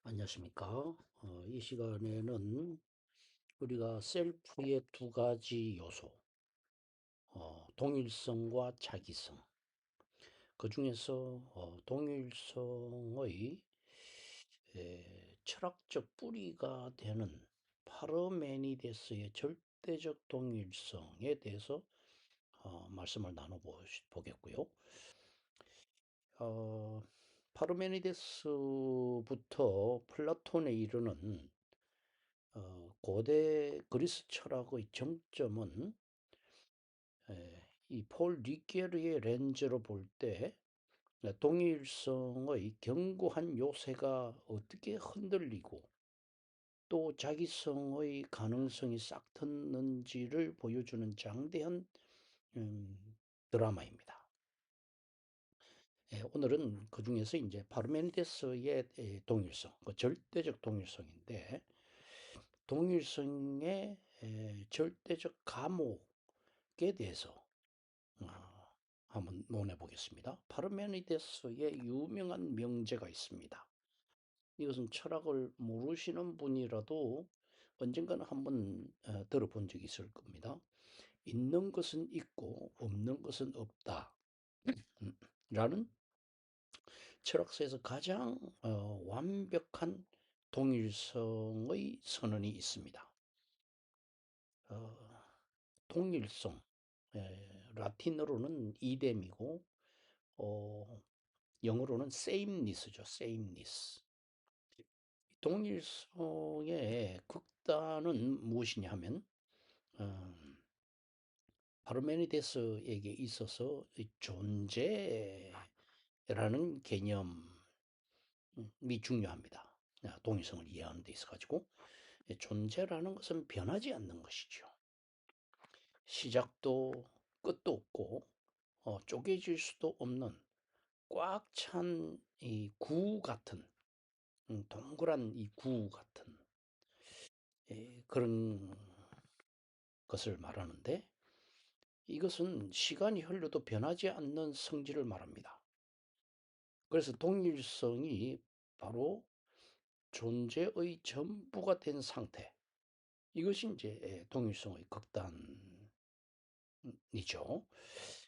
안녕하십니까. 이 시간에는 우리가 셀프의 두 가지 요소, 동일성과 자기성, 그 중에서 동일성의 철학적 뿌리가 되는 파르메니데스의 절대적 동일성에 대해서 말씀을 나눠보겠고요. 어, 파르메니데스부터 플라톤에 이르는 고대 그리스 철학의 정점은 이 폴 리게르의 렌즈로 볼 때 동일성의 견고한 요새가 어떻게 흔들리고 또 자기성의 가능성이 싹텄는지를 보여주는 장대한 음, 드라마입니다. 오늘은 그 중에서 이제 파르메니데스의 동일성, 그 절대적 동일성인데 동일성의 절대적 감옥에 대해서 어, 한번 논해 보겠습니다. 파르메니데스의 유명한 명제가 있습니다. 이것은 철학을 모르시는 분이라도 언젠가는 한번 들어본 적이 있을 겁니다. 있는 것은 있고 없는 것은 없다. 라는 철학사에서 가장 완벽한 동일성의 선언이 있습니다. 어, 동일성, 라틴어로는 이뎀이고 영어로는 sameness죠. sameness. 동일성의 극단은 무엇이냐 하면 파르메니데스에게 있어서 존재라는 개념이 중요합니다. 동일성을 이해하는 데 있어 가지고 존재라는 것은 변하지 않는 것이죠. 시작도 끝도 없고 쪼개질 수도 없는 꽉 찬 이 구 같은 동그란 이 구 같은 그런 것을 말하는데 이것은 시간이 흘러도 변하지 않는 성질을 말합니다. 그래서 동일성이 바로 존재의 전부가 된 상태. 이것이 이제 동일성의 극단이죠.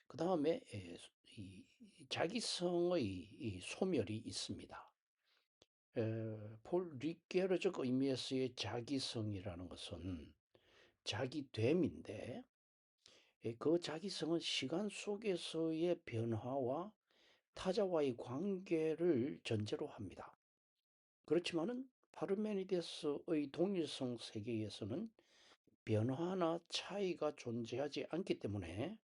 그 다음에 이 자기성의 이 소멸이 있습니다. 폴 리게르적 의미에서의 자기성이라는 것은 자기됨인데 그 자기성은 시간 속에서의 변화와 타자와의 관계를 전제로 합니다. 그렇지만은 파르메니데스의 동일성 세계에서는 변화나 차이가 존재하지 않기 때문에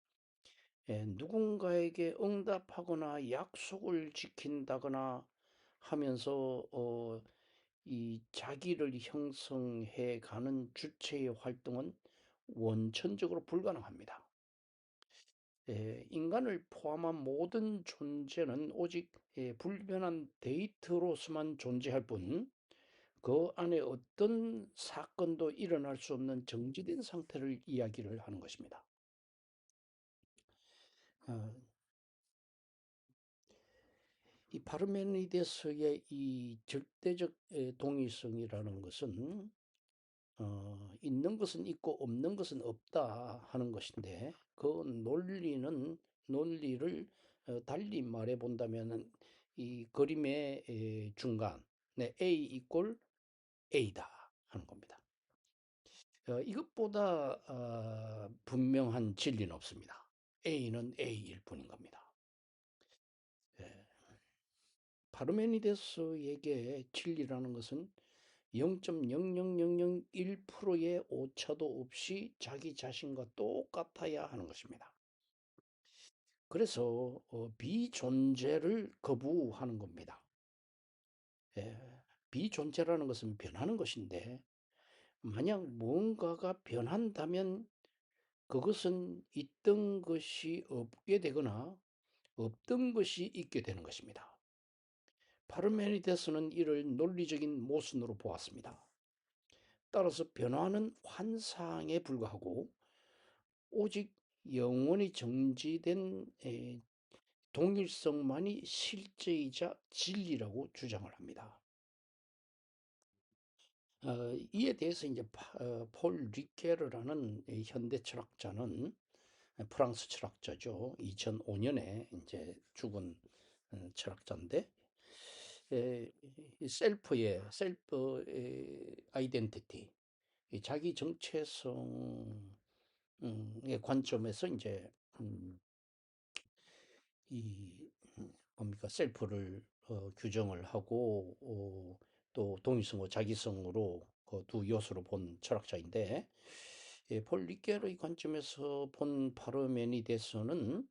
누군가에게 응답하거나 약속을 지킨다거나 하면서 이 자기를 형성해 가는 주체의 활동은 원천적으로 불가능합니다. 인간을 포함한 모든 존재는 오직 불변한 데이터로서만 존재할 뿐, 그 안에 어떤 사건도 일어날 수 없는 정지된 상태를 이야기를 하는 것입니다. 어, 이 파르메니데스의 이 절대적 동일성이라는 것은 있는 것은 있고 없는 것은 없다 하는 것인데 그 논리를 달리 말해 본다면 이 그림의 중간에 A 이꼴 A다 하는 겁니다. 이것보다 분명한 진리는 없습니다. A는 A일 뿐인 겁니다. 예, 파르메니데스에게 진리라는 것은 0.00001%의 오차도 없이 자기 자신과 똑같아야 하는 것입니다. 그래서 비존재를 거부하는 겁니다. 예, 비존재라는 것은 변하는 것인데 만약 무언가가 변한다면 그것은 있던 것이 없게 되거나 없던 것이 있게 되는 것입니다. 파르메니데스는 이를 논리적인 모순으로 보았습니다. 따라서 변화는 환상에 불과하고 오직 영원히 정지된 동일성만이 실제이자 진리라고 주장을 합니다. 이에 대해서 이제 폴 리케르라는 이 현대 철학자는 프랑스 철학자죠. 2005년에 이제 죽은 철학자인데 이 셀프의 아이덴티티, 이 자기 정체성의 관점에서 이제 이 뭡니까 셀프를 규정을 하고 또 동일성과 자기성으로 그 두 요소로 본 철학자인데 폴 리케르의 관점에서 본 파르메니데스는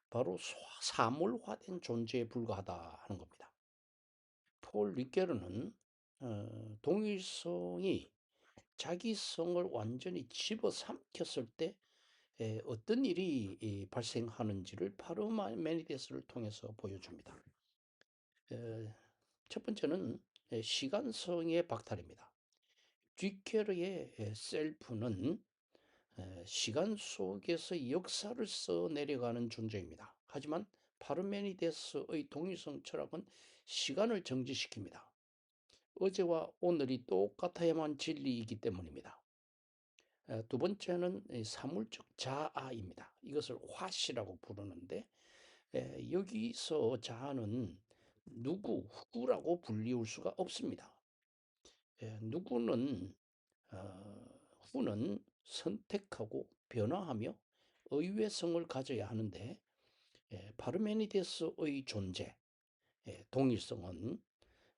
바로 사물화된 존재에 불과하다 하는 겁니다. 폴 리케르는 동일성이 자기성을 완전히 집어삼켰을 때 어떤 일이 발생하는지를 파르메니데스를 통해서 보여줍니다. 에, 첫 번째는 시간성의 박탈입니다. 쥐케르의 셀프는 시간 속에서 역사를 써 내려가는 존재입니다. 하지만 파르메니데스의 동일성 철학은 시간을 정지시킵니다. 어제와 오늘이 똑같아야만 진리이기 때문입니다. 두 번째는 사물적 자아입니다. 이것을 화시라고 부르는데 여기서 자아는 누구라고 불리울 수가 없습니다. 누구는 후는 선택하고 변화하며 의외성을 가져야 하는데 파르메니데스의 존재, 동일성은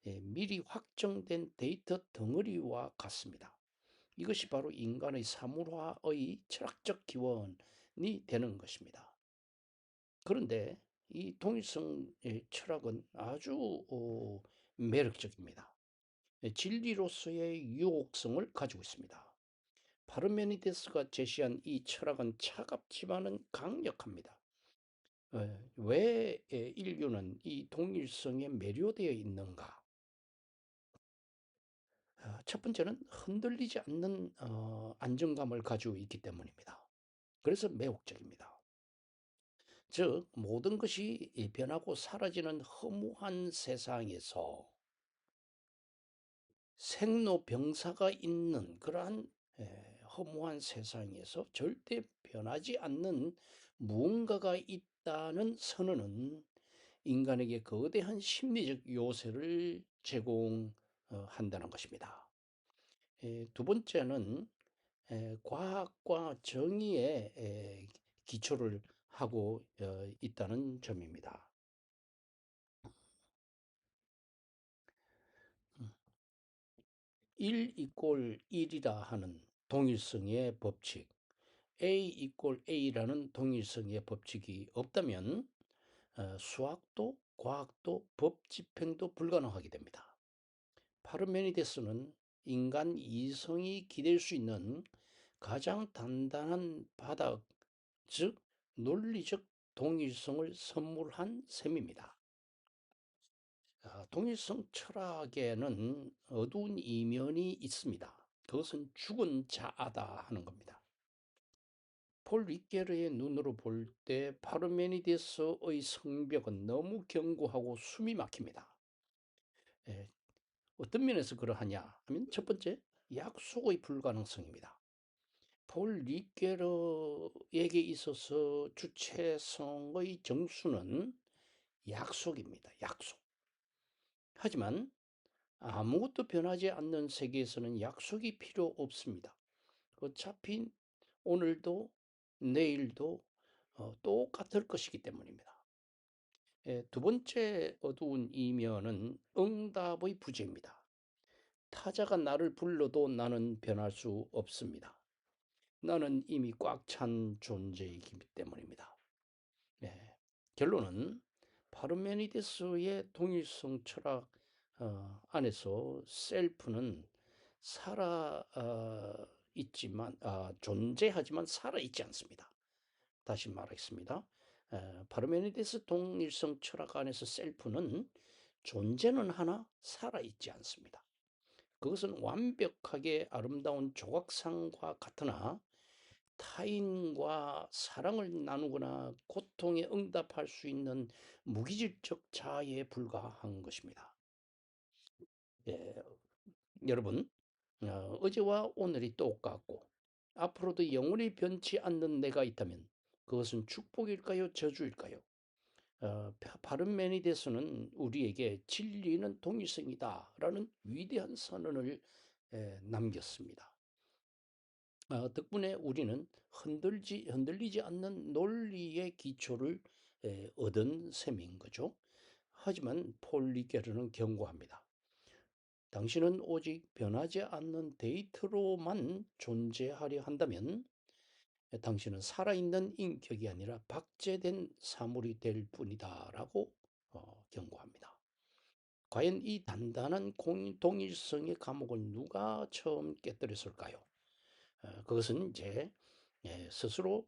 미리 확정된 데이터 덩어리와 같습니다. 이것이 바로 인간의 사물화의 철학적 기원이 되는 것입니다. 그런데 이 동일성의 철학은 아주 매력적입니다. 진리로서의 유혹성을 가지고 있습니다. 파르메니데스가 제시한 이 철학은 차갑지만은 강력합니다. 왜 인류는 이 동일성에 매료되어 있는가? 첫 번째는 흔들리지 않는 안정감을 가지고 있기 때문입니다. 그래서 매혹적입니다. 즉 모든 것이 변하고 사라지는 허무한 세상에서 생로병사가 있는 그러한 허무한 세상에서 절대 변하지 않는 무언가가 있다는 선언은 인간에게 거대한 심리적 요새를 제공한다는 것입니다. 두 번째는 과학과 정의에 기초를 하고 있다는 점입니다. 1 이꼴 1이라 하는 동일성의 법칙, A 이꼴 A라는 동일성의 법칙이 없다면 수학도 과학도 법 집행도 불가능하게 됩니다. 파르메니데스는 인간 이성이 기댈 수 있는 가장 단단한 바닥, 즉 논리적 동일성을 선물한 셈입니다. 동일성 철학에는 어두운 이면이 있습니다. 그것은 죽은 자아다 하는 겁니다. 폴 리케르의 눈으로 볼 때 파르메니데스의 성벽은 너무 견고하고 숨이 막힙니다. 예, 어떤 면에서 그러하냐 하면 첫 번째, 약속의 불가능성입니다. 폴 리케르에게 있어서 주체성의 정수는 약속입니다. 약속. 하지만 아무것도 변하지 않는 세계에서는 약속이 필요 없습니다. 어차피 오늘도 내일도 똑같을 것이기 때문입니다. 두 번째 어두운 이면은 응답의 부재입니다. 타자가 나를 불러도 나는 변할 수 없습니다. 나는 이미 꽉 찬 존재이기 때문입니다. 네. 결론은 파르메니데스의 동일성 철학 안에서 셀프는 살아 있지만 존재하지만 살아 있지 않습니다. 다시 말하겠습니다. 파르메니데스 동일성 철학 안에서 셀프는 존재는 하나 살아 있지 않습니다. 그것은 완벽하게 아름다운 조각상과 같으나 타인과 사랑을 나누거나 고통에 응답할 수 있는 무기질적 자아에 불과한 것입니다. 예, 여러분, 어제와 오늘이 똑같고 앞으로도 영원히 변치 않는 내가 있다면 그것은 축복일까요? 저주일까요? 파르메니데스는 우리에게 진리는 동일성이다라는 위대한 선언을 남겼습니다. 덕분에 우리는 흔들리지 않는 논리의 기초를 얻은 셈인 거죠. 하지만 폴 리게르는 경고합니다. 당신은 오직 변하지 않는 데이터로만 존재하려 한다면 당신은 살아있는 인격이 아니라 박제된 사물이 될 뿐이다라고 경고합니다. 과연 이 단단한 동일성의 감옥을 누가 처음 깨뜨렸을까요? 그것은 이제 스스로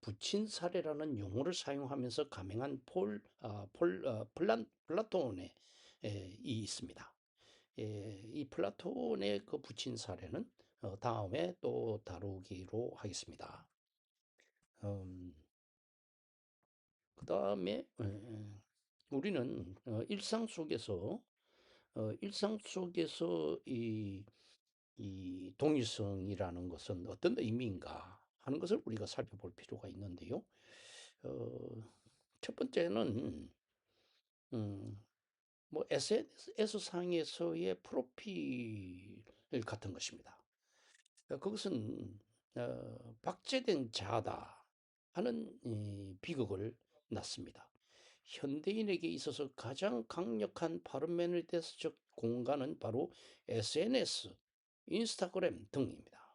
붙인 사례라는 용어를 사용하면서 감행한 플라톤의 이 있습니다. 이 플라톤의 그 붙인 사례는 다음에 또 다루기로 하겠습니다. 그 다음에 우리는 일상 속에서 이 동일성이라는 것은 어떤 의미인가 하는 것을 우리가 살펴볼 필요가 있는데요. 어, 첫 번째는 음, 뭐 SNS 상에서의 프로필 같은 것입니다. 그것은 박제된 자다 하는 비극을 낳습니다. 현대인에게 있어서 가장 강력한 파르메니데스적 공간은 바로 SNS, 인스타그램 등입니다.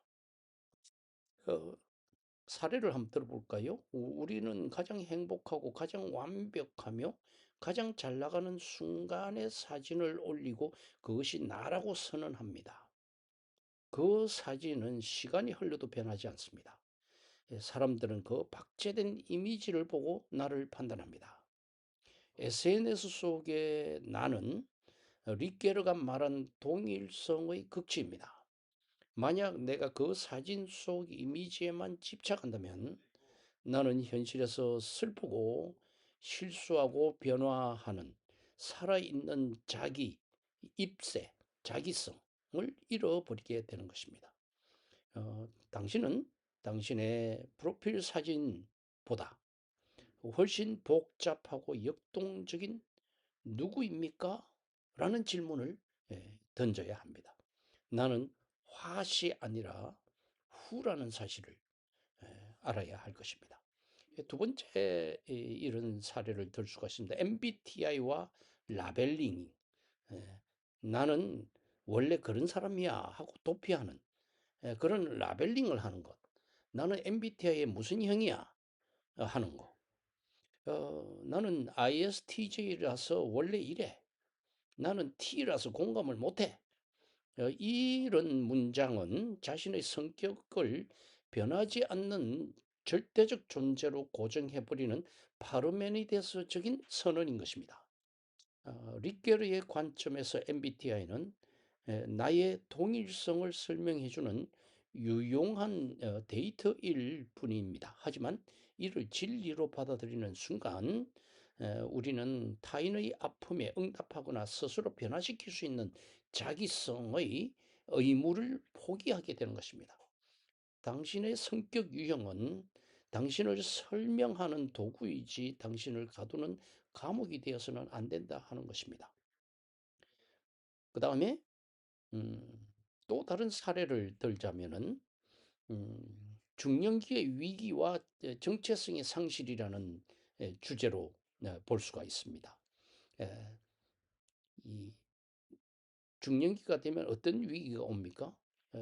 어, 사례를 한번 들어볼까요? 우리는 가장 행복하고 가장 완벽하며 가장 잘 나가는 순간의 사진을 올리고 그것이 나라고 선언합니다. 그 사진은 시간이 흘러도 변하지 않습니다. 사람들은 그 박제된 이미지를 보고 나를 판단합니다. SNS 속의 나는 리케르가 말한 동일성의 극치입니다. 만약 내가 그 사진 속 이미지에만 집착한다면 나는 현실에서 슬프고 실수하고 변화하는 살아있는 자기 입세, 자기성을 잃어버리게 되는 것입니다. 당신은 당신의 프로필 사진보다 훨씬 복잡하고 역동적인 누구입니까? 라는 질문을 던져야 합니다. 나는 화시 아니라 후라는 사실을 알아야 할 것입니다. 두 번째 이런 사례를 들 수가 있습니다. MBTI와 라벨링. 나는 원래 그런 사람이야 하고 도피하는 그런 라벨링을 하는 것. 나는 MBTI의 무슨 형이야 하는 거. 나는 ISTJ라서 원래 이래. 나는 T라서 공감을 못해. 이런 문장은 자신의 성격을 변하지 않는 절대적 존재로 고정해버리는 파르메니데스적인 선언인 것입니다. 리게르의 관점에서 MBTI는 나의 동일성을 설명해주는 유용한 데이터일 뿐입니다. 하지만 이를 진리로 받아들이는 순간 우리는 타인의 아픔에 응답하거나 스스로 변화시킬 수 있는 자기성의 의무를 포기하게 되는 것입니다. 당신의 성격 유형은 당신을 설명하는 도구이지 당신을 가두는 감옥이 되어서는 안 된다 하는 것입니다. 그 다음에 또 다른 사례를 들자면은 중년기의 위기와 정체성의 상실이라는 주제로 볼 수가 있습니다. 이 중년기가 되면 어떤 위기가 옵니까?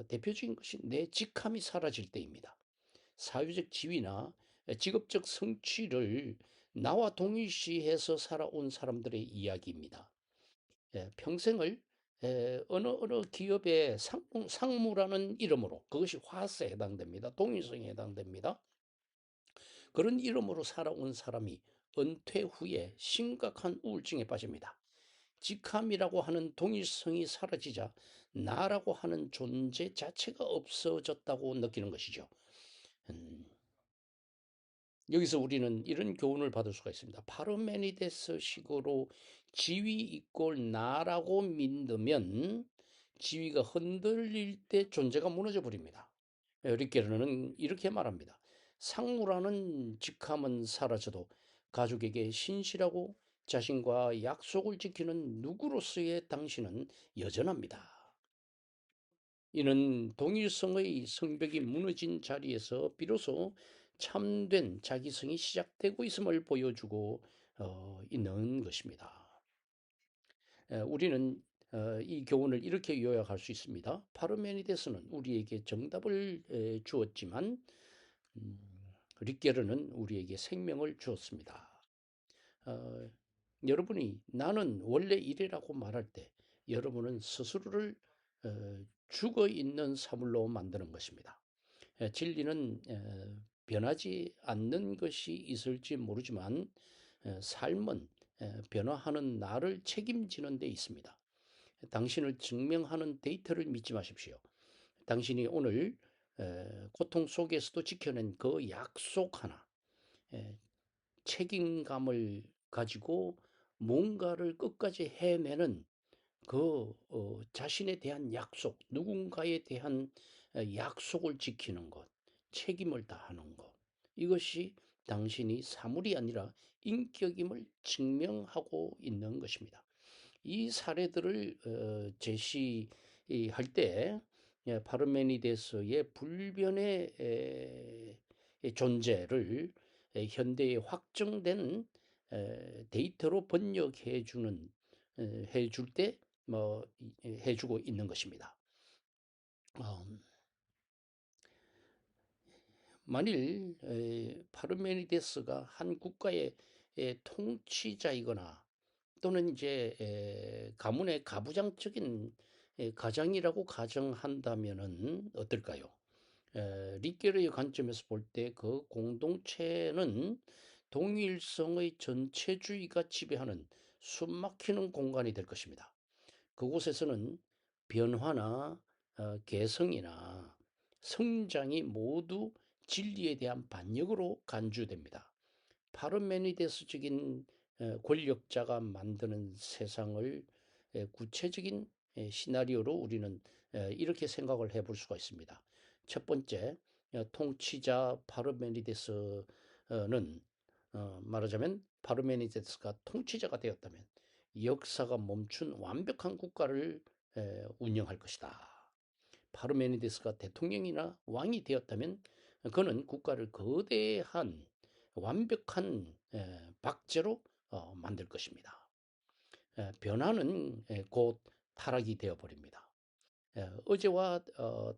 대표적인 것이 내 직함이 사라질 때입니다. 사회적 지위나 직업적 성취를 나와 동일시해서 살아온 사람들의 이야기입니다. 평생을 어느 기업의 상무라는 이름으로 그것이 화세에 해당됩니다. 동일성에 해당됩니다. 그런 이름으로 살아온 사람이 은퇴 후에 심각한 우울증에 빠집니다. 직함이라고 하는 동일성이 사라지자 나라고 하는 존재 자체가 없어졌다고 느끼는 것이죠. 음, 여기서 우리는 이런 교훈을 받을 수가 있습니다. 파르메니데스 식으로 지위 이꼴 나라고 믿으면 지위가 흔들릴 때 존재가 무너져 버립니다. 리케르는 이렇게 말합니다. 상무라는 직함은 사라져도 가족에게 신실하고 자신과 약속을 지키는 누구로서의 당신은 여전합니다. 이는 동일성의 성벽이 무너진 자리에서 비로소 참된 자기성이 시작되고 있음을 보여주고 있는 것입니다. 우리는 이 교훈을 이렇게 요약할 수 있습니다. 파르메니데스는 우리에게 정답을 주었지만 음, 리케르는 우리에게 생명을 주었습니다. 어, 여러분이 나는 원래 이래라고 말할 때 여러분은 스스로를 죽어 있는 사물로 만드는 것입니다. 진리는 변하지 않는 것이 있을지 모르지만 삶은 변화하는 나를 책임지는 데 있습니다. 당신을 증명하는 데이터를 믿지 마십시오. 당신이 오늘 고통 속에서도 지켜낸 그 약속 하나, 책임감을 가지고 뭔가를 끝까지 해내는 그 자신에 대한 약속, 누군가에 대한 약속을 지키는 것, 책임을 다하는 것, 이것이 당신이 사물이 아니라 인격임을 증명하고 있는 것입니다. 이 사례들을 제시할 때 파르메니데스의 불변의 존재를 현대에 확정된 데이터로 번역해 주는 해줄 때 뭐 해주고 있는 것입니다. 어, 만일 파르메니데스가 한 국가의 통치자이거나 또는 이제 가문의 가부장적인 가장이라고 가정한다면은 어떨까요? 리케르의 관점에서 볼 때 그 공동체는 동일성의 전체주의가 지배하는 숨막히는 공간이 될 것입니다. 그곳에서는 변화나 개성이나 성장이 모두 진리에 대한 반역으로 간주됩니다. 파르메니데스적인 권력자가 만드는 세상을 구체적인 시나리오로 우리는 이렇게 생각을 해볼 수가 있습니다. 첫 번째, 통치자 파르메니데스는 말하자면 파르메니데스가 통치자가 되었다면 역사가 멈춘 완벽한 국가를 운영할 것이다. 파르메니데스가 대통령이나 왕이 되었다면 그는 국가를 거대한 완벽한 박제로 만들 것입니다. 변화는 곧 타락이 되어 버립니다. 어제와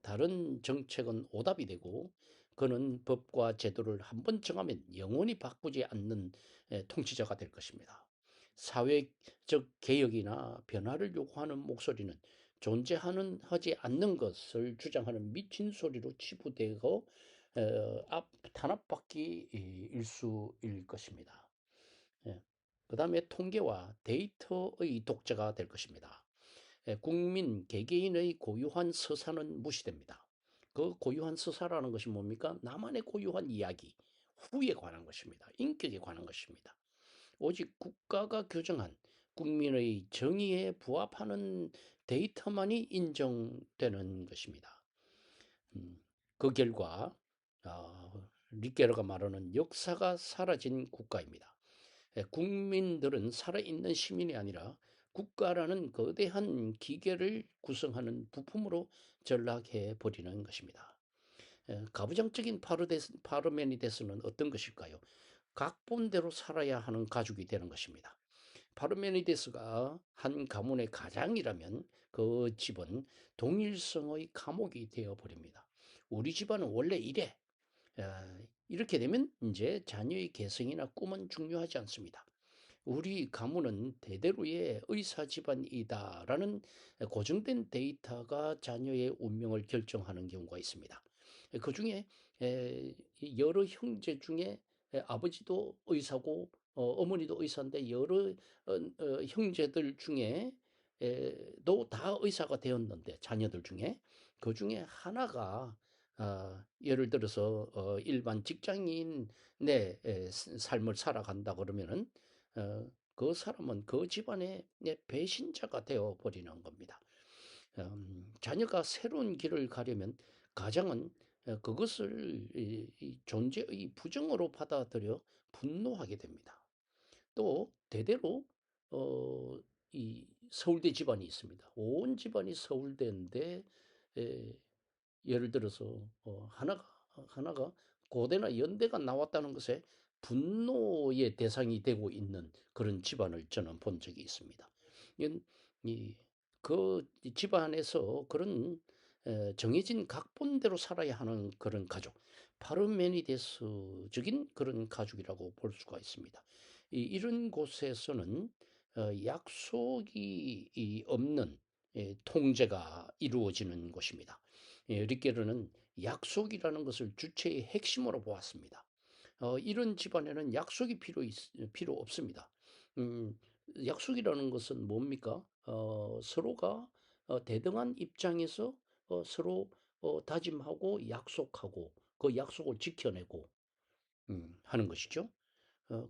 다른 정책은 오답이 되고 그는 법과 제도를 한번 정하면 영원히 바꾸지 않는 통치자가 될 것입니다. 사회적 개혁이나 변화를 요구하는 목소리는 존재하지 않는 것을 주장하는 미친 소리로 치부되고 탄압받기 일수일 것입니다. 그 다음에 통계와 데이터의 독재가 될 것입니다. 국민 개개인의 고유한 서사는 무시됩니다. 그 고유한 서사라는 것이 뭡니까? 나만의 고유한 이야기, 후에 관한 것입니다. 인격에 관한 것입니다. 오직 국가가 규정한 국민의 정의에 부합하는 데이터만이 인정되는 것입니다. 그 결과 리케르가 말하는 역사가 사라진 국가입니다. 국민들은 살아있는 시민이 아니라 국가라는 거대한 기계를 구성하는 부품으로 전락해 버리는 것입니다. 가부장적인 파르메니데스는 어떤 것일까요? 각본대로 살아야 하는 가족이 되는 것입니다. 파르메니데스가 한 가문의 가장이라면 그 집은 동일성의 감옥이 되어 버립니다. 우리 집안은 원래 이래. 이렇게 되면 이제 자녀의 개성이나 꿈은 중요하지 않습니다. 우리 가문은 대대로의 의사 집안이다라는 고정된 데이터가 자녀의 운명을 결정하는 경우가 있습니다. 그 중에 여러 형제 중에 아버지도 의사고 어머니도 의사인데 여러 형제들 중에 도다 의사가 되었는데 자녀들 중에 그 중에 하나가 예를 들어서 일반 직장인의 삶을 살아간다 그러면은 그 사람은 그 집안의 배신자가 되어 버리는 겁니다. 자녀가 새로운 길을 가려면 가장은 그것을 이 존재의 부정으로 받아들여 분노하게 됩니다. 또 대대로 어, 이 서울대 집안이 있습니다. 온 집안이 서울대인데 에, 예를 들어서 하나가 고대나 연대가 나왔다는 것에 분노의 대상이 되고 있는 그런 집안을 저는 본 적이 있습니다. 이건 그 집안에서 그런 정해진 각본대로 살아야 하는 그런 가족, 파르메니데스적인 그런 가족이라고 볼 수가 있습니다. 이런 곳에서는 약속이 없는 통제가 이루어지는 곳입니다. 리케르는 약속이라는 것을 주체의 핵심으로 보았습니다. 이런 집안에는 약속이 필요 없습니다. 음, 약속이라는 것은 뭡니까? 서로가 대등한 입장에서 서로 다짐하고 약속하고 그 약속을 지켜내고 하는 것이죠.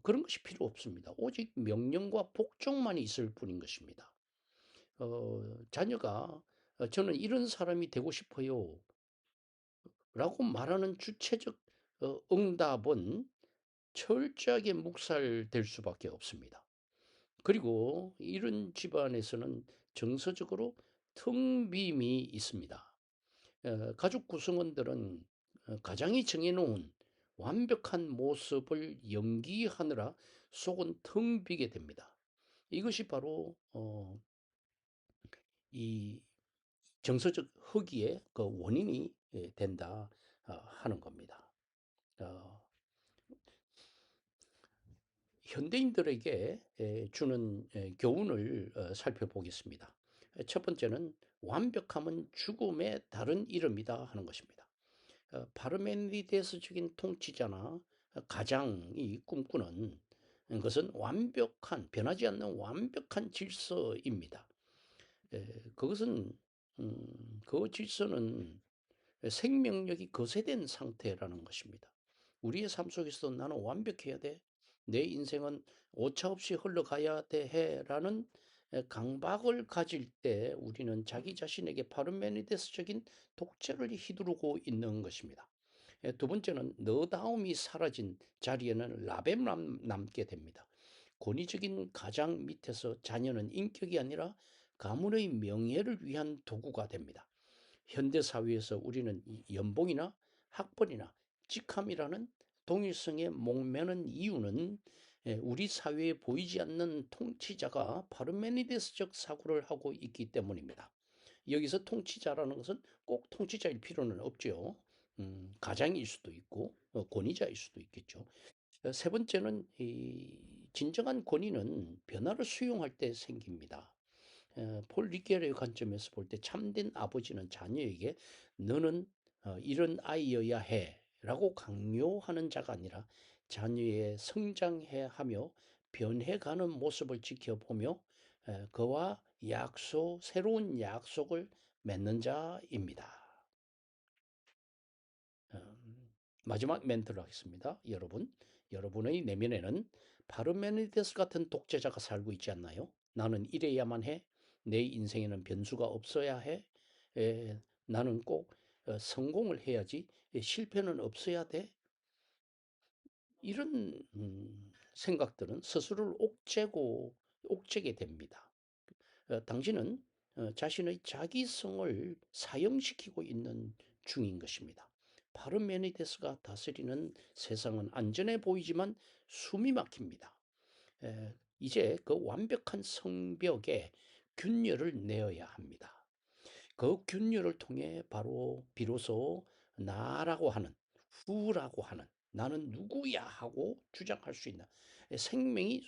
그런 것이 필요 없습니다. 오직 명령과 복종만 있을 뿐인 것입니다. 자녀가 저는 이런 사람이 되고 싶어요. 라고 말하는 주체적 응답은 철저하게 묵살될 수밖에 없습니다. 그리고 이런 집안에서는 정서적으로 텅 빔이 있습니다. 가족 구성원들은 가장이 정해놓은 완벽한 모습을 연기하느라 속은 텅 비게 됩니다. 이것이 바로 이 정서적 허기의 그 원인이 된다 하는 겁니다. 어, 현대인들에게 주는 교훈을 살펴보겠습니다. 첫 번째는 완벽함은 죽음의 다른 이름이다 하는 것입니다. 파르메니데스적인 통치자나 가장이 꿈꾸는 것은 완벽한, 변하지 않는 완벽한 질서입니다. 그것은 그 질서는 생명력이 거세된 상태라는 것입니다. 우리의 삶 속에서 나는 완벽해야 돼. 내 인생은 오차없이 흘러가야 돼. 라는 강박을 가질 때 우리는 자기 자신에게 파르메니데스적인 독재를 휘두르고 있는 것입니다. 두 번째는 너다움이 사라진 자리에는 라벨만 남게 됩니다. 권위적인 가장 밑에서 자녀는 인격이 아니라 가문의 명예를 위한 도구가 됩니다. 현대 사회에서 우리는 연봉이나 학벌이나 직함이라는 동일성에 목매는 이유는 우리 사회에 보이지 않는 통치자가 파르메니데스적 사고를 하고 있기 때문입니다. 여기서 통치자라는 것은 꼭 통치자일 필요는 없죠. 가장일 수도 있고 권위자일 수도 있겠죠. 세 번째는 이 진정한 권위는 변화를 수용할 때 생깁니다. 폴 리케르의 관점에서 볼 때 참된 아버지는 자녀에게 너는 이런 아이여야 해라고 강요하는 자가 아니라 자녀의 성장해 하며 변해가는 모습을 지켜보며 그와 새로운 약속을 맺는 자입니다. 마지막 멘트를 하겠습니다. 여러분의 내면에는 파르메니데스 같은 독재자가 살고 있지 않나요? 나는 이래야만 해. 내 인생에는 변수가 없어야 해. 나는 꼭 성공을 해야지. 실패는 없어야 돼. 이런 생각들은 스스로를 옥죄게 됩니다. 당신은 자신의 자기성을 사형시키고 있는 중인 것입니다. 파르메니데스가 다스리는 세상은 안전해 보이지만 숨이 막힙니다. 이제 그 완벽한 성벽에 균열을 내어야 합니다. 그 균열을 통해 바로 비로소 나라고 하는, 후라고 하는, 나는 누구야 하고 주장할 수 있는 생명이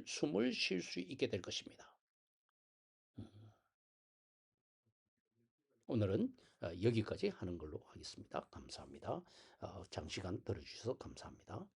숨을 쉴 수 있게 될 것입니다. 오늘은 여기까지 하는 걸로 하겠습니다. 감사합니다. 장시간 들어주셔서 감사합니다.